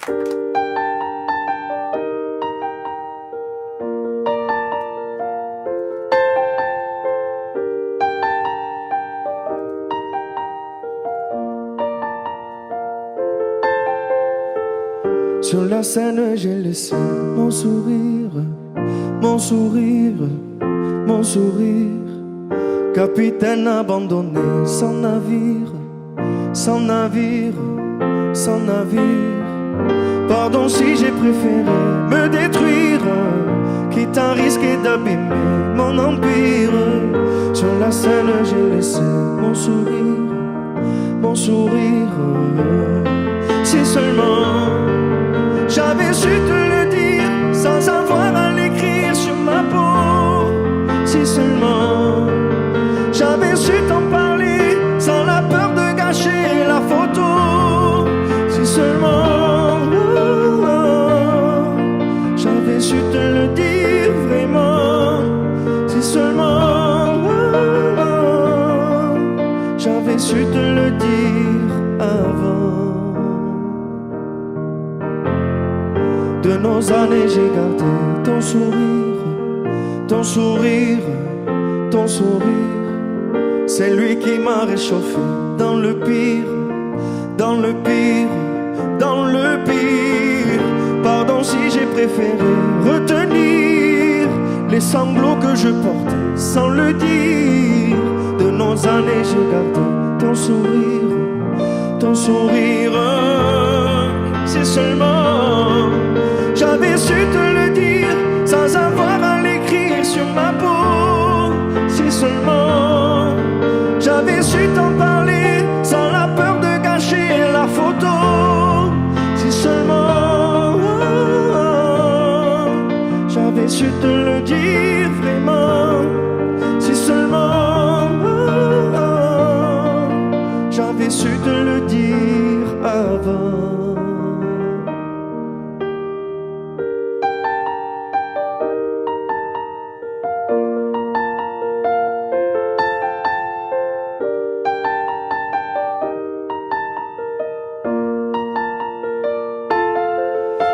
Sur la scène, j'ai laissé mon sourire, mon sourire, mon sourire. Capitaine abandonné, sans navire, sans navire, sans navire. Pardon si j'ai préféré me détruire, quitte à risquer d'abîmer mon empire. Sur la scène, j'ai laissé mon sourire, mon sourire. Si seulement j'avais su te le dire sans avoir à l'écrire sur ma peau. Si seulement j'avais su t'en parler sans la peur de gâcher la photo. Si seulement j'avais su te le dire vraiment. Si seulement j'avais su te le dire avant. De nos années, j'ai gardé ton sourire, ton sourire, ton sourire. C'est lui qui m'a réchauffé dans le pire, dans le pire, dans le pire. Pardon si j'ai préféré retenir les sanglots que je portais sans le dire. De nos années, j'ai gardé ton sourire, ton sourire. C'est seulement j'avais su te le dire sans avoir à l'écrire sur ma peau. Si seulement j'avais su t'en parler sans la peur de gâcher la photo. Si seulement j'avais su te le dire vraiment. Si seulement j'avais su te le dire avant.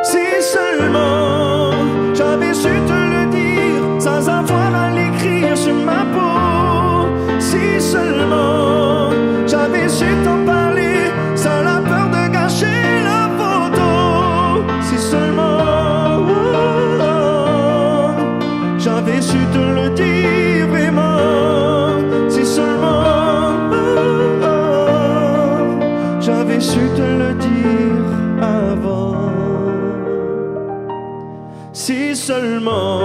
Si seulement j'avais su te le dire sans avoir à l'écrire sur ma peau. Si seulement j'avais su t'en parler sans la peur de gâcher la photo. Si seulement j'avais su te le dire vraiment. Si seulement j'avais su te le dire avant. Si seulement